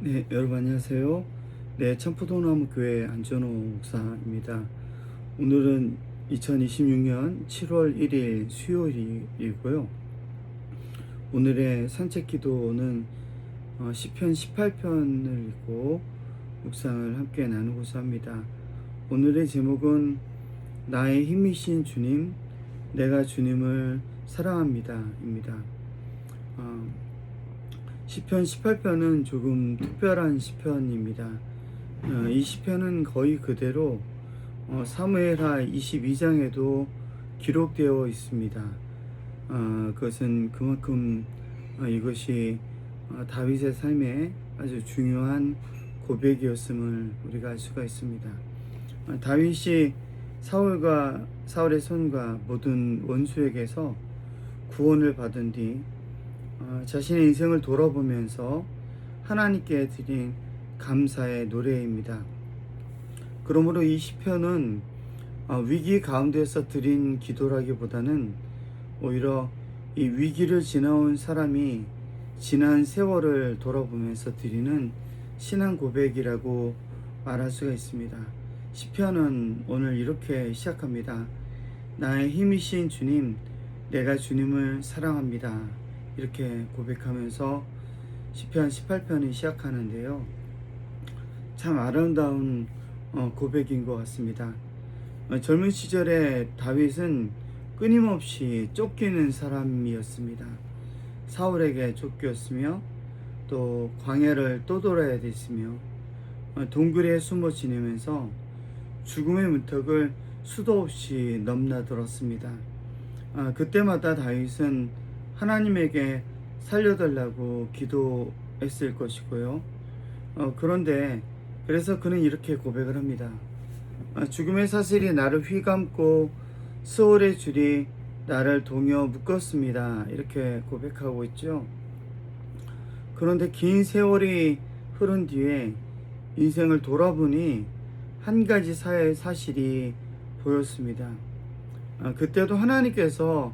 네, 여러분 안녕하세요. 네, 청포도나무 교회 안전호 목사입니다. 오늘은 2026년 7월 1일 수요일이고요. 오늘의 산책 기도는 시편 18편을 읽고 묵상을 함께 나누고자 합니다. 오늘의 제목은 나의 힘이신 주님, 내가 주님을 사랑합니다 입니다. 시편 18편은 조금 특별한 시편입니다. 이 시편은 거의 그대로 사무엘하 22장에도 기록되어 있습니다. 그것은 그만큼 이것이 다윗의 삶에 아주 중요한 고백이었음을 우리가 알 수가 있습니다. 다윗이 사울의 손과 모든 원수에게서 구원을 받은 뒤 자신의 인생을 돌아보면서 하나님께 드린 감사의 노래입니다. 그러므로 이 시편은 위기 가운데서 드린 기도라기보다는 오히려 이 위기를 지나온 사람이 지난 세월을 돌아보면서 드리는 신앙 고백이라고 말할 수가 있습니다. 시편은 오늘 이렇게 시작합니다. 나의 힘이신 주님, 내가 주님을 사랑합니다. 이렇게 고백하면서 시편 18편이 시작하는데요. 참 아름다운 고백인 것 같습니다. 젊은 시절에 다윗은 끊임없이 쫓기는 사람이었습니다. 사울에게 쫓겼으며 또 광야를 떠돌아야 됐으며 동굴에 숨어 지내면서 죽음의 문턱을 수도 없이 넘나들었습니다. 그때마다 다윗은 하나님에게 살려달라고 기도했을 것이고요. 그래서 그는 이렇게 고백을 합니다. 죽음의 사슬이 나를 휘감고 수월의 줄이 나를 동여 묶었습니다. 이렇게 고백하고 있죠. 그런데 긴 세월이 흐른 뒤에 인생을 돌아보니 한 가지 사실이 보였습니다. 그때도 하나님께서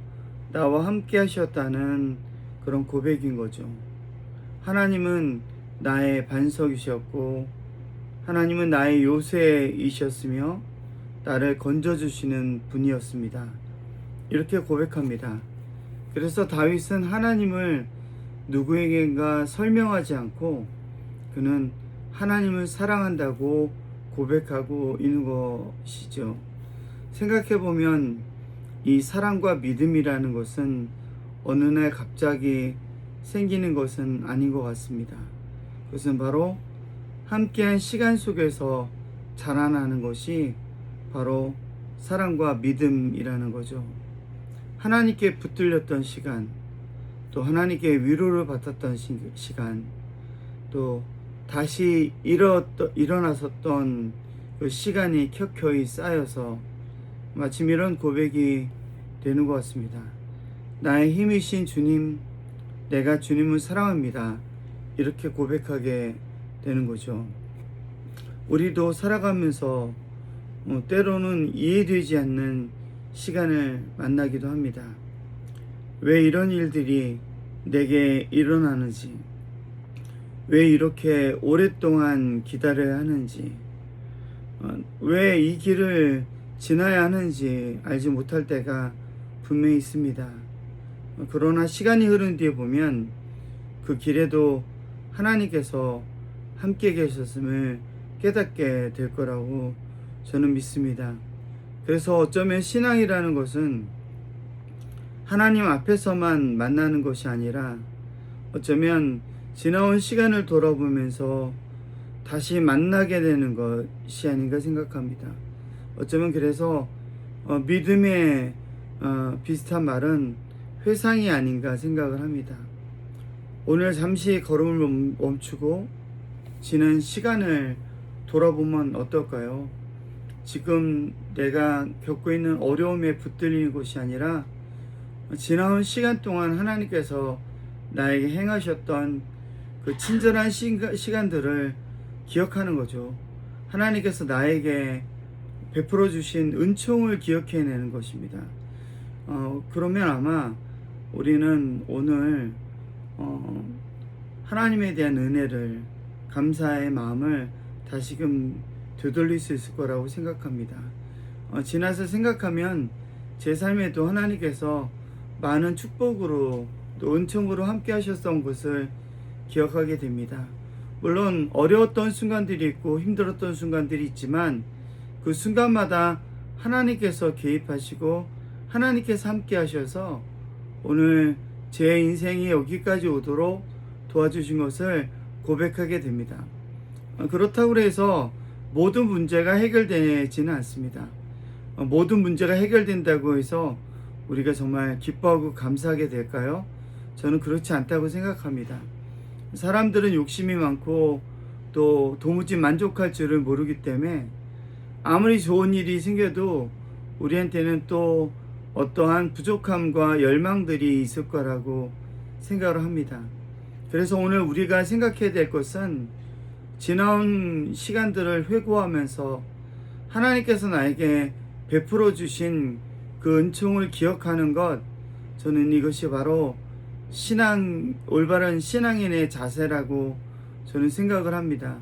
나와 함께 하셨다는 그런 고백인 거죠. 하나님은 나의 반석이셨고 하나님은 나의 요새이셨으며 나를 건져주시는 분이었습니다. 이렇게 고백합니다. 그래서 다윗은 하나님을 누구에게인가 설명하지 않고 그는 하나님을 사랑한다고 고백하고 있는 것이죠. 생각해보면 이 사랑과 믿음이라는 것은 어느 날 갑자기 생기는 것은 아닌 것 같습니다. 그것은 바로 함께한 시간 속에서 자라나는 것이 바로 사랑과 믿음이라는 거죠. 하나님께 붙들렸던 시간, 또 하나님께 위로를 받았던 시간, 또 다시 일어나섰던 그 시간이 켜켜이 쌓여서 마침 이런 고백이 되는 것 같습니다. 나의 힘이신 주님, 내가 주님을 사랑합니다. 이렇게 고백하게 되는 거죠. 우리도 살아가면서 때로는 이해되지 않는 시간을 만나기도 합니다. 왜 이런 일들이 내게 일어나는지, 왜 이렇게 오랫동안 기다려야 하는지, 왜 이 길을 지나야 하는지 알지 못할 때가 분명히 있습니다. 그러나 시간이 흐른 뒤에 보면 그 길에도 하나님께서 함께 계셨음을 깨닫게 될 거라고 저는 믿습니다. 그래서 어쩌면 신앙이라는 것은 하나님 앞에서만 만나는 것이 아니라 어쩌면 지나온 시간을 돌아보면서 다시 만나게 되는 것이 아닌가 생각합니다. 어쩌면 그래서 믿음의 비슷한 말은 회상이 아닌가 생각을 합니다. 오늘 잠시 걸음을 멈추고 지난 시간을 돌아보면 어떨까요? 지금 내가 겪고 있는 어려움에 붙들리는 것이 아니라 지나온 시간 동안 하나님께서 나에게 행하셨던 그 친절한 시간들을 기억하는 거죠. 하나님께서 나에게 베풀어 주신 은총을 기억해내는 것입니다. 그러면 아마 우리는 오늘 하나님에 대한 은혜를 감사의 마음을 다시금 되돌릴 수 있을 거라고 생각합니다. 지나서 생각하면 제 삶에도 하나님께서 많은 축복으로 또 은총으로 함께 하셨던 것을 기억하게 됩니다. 물론 어려웠던 순간들이 있고 힘들었던 순간들이 있지만 그 순간마다 하나님께서 개입하시고 하나님께서 함께 하셔서 오늘 제 인생이 여기까지 오도록 도와주신 것을 고백하게 됩니다. 그렇다고 해서 모든 문제가 해결되지는 않습니다. 모든 문제가 해결된다고 해서 우리가 정말 기뻐하고 감사하게 될까요? 저는 그렇지 않다고 생각합니다. 사람들은 욕심이 많고 또 도무지 만족할 줄을 모르기 때문에 아무리 좋은 일이 생겨도 우리한테는 또 어떠한 부족함과 열망들이 있을 거라고 생각을 합니다. 그래서 오늘 우리가 생각해야 될 것은 지나온 시간들을 회고하면서 하나님께서 나에게 베풀어 주신 그 은총을 기억하는 것, 저는 이것이 바로 올바른 신앙인의 자세라고 저는 생각을 합니다.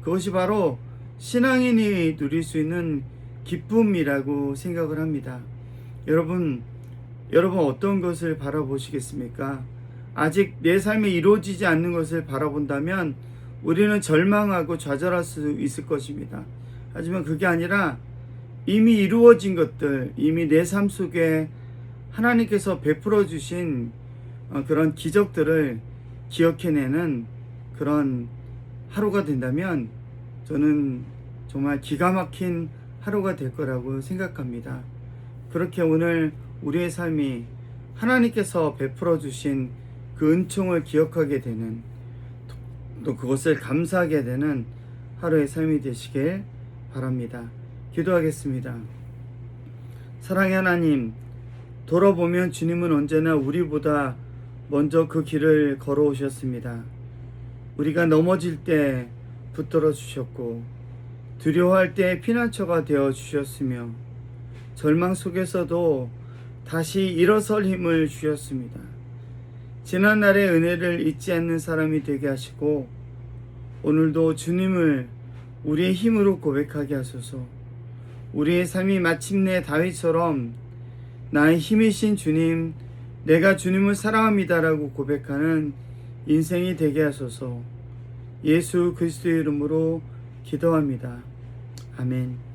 그것이 바로 신앙인이 누릴 수 있는 기쁨이라고 생각을 합니다. 여러분 어떤 것을 바라보시겠습니까? 아직 내 삶에 이루어지지 않는 것을 바라본다면 우리는 절망하고 좌절할 수 있을 것입니다. 하지만 그게 아니라 이미 이루어진 것들, 이미 내 삶 속에 하나님께서 베풀어 주신 그런 기적들을 기억해내는 그런 하루가 된다면 저는 정말 기가 막힌 하루가 될 거라고 생각합니다. 그렇게 오늘 우리의 삶이 하나님께서 베풀어 주신 그 은총을 기억하게 되는, 또 그것을 감사하게 되는 하루의 삶이 되시길 바랍니다. 기도하겠습니다. 사랑의 하나님, 돌아보면 주님은 언제나 우리보다 먼저 그 길을 걸어오셨습니다. 우리가 넘어질 때 붙들어 주셨고 두려워할 때 피난처가 되어 주셨으며 절망 속에서도 다시 일어설 힘을 주셨습니다. 지난날의 은혜를 잊지 않는 사람이 되게 하시고 오늘도 주님을 우리의 힘으로 고백하게 하소서. 우리의 삶이 마침내 다윗처럼 나의 힘이신 주님, 내가 주님을 사랑합니다라고 고백하는 인생이 되게 하소서. 예수 그리스도의 이름으로 기도합니다. 아멘.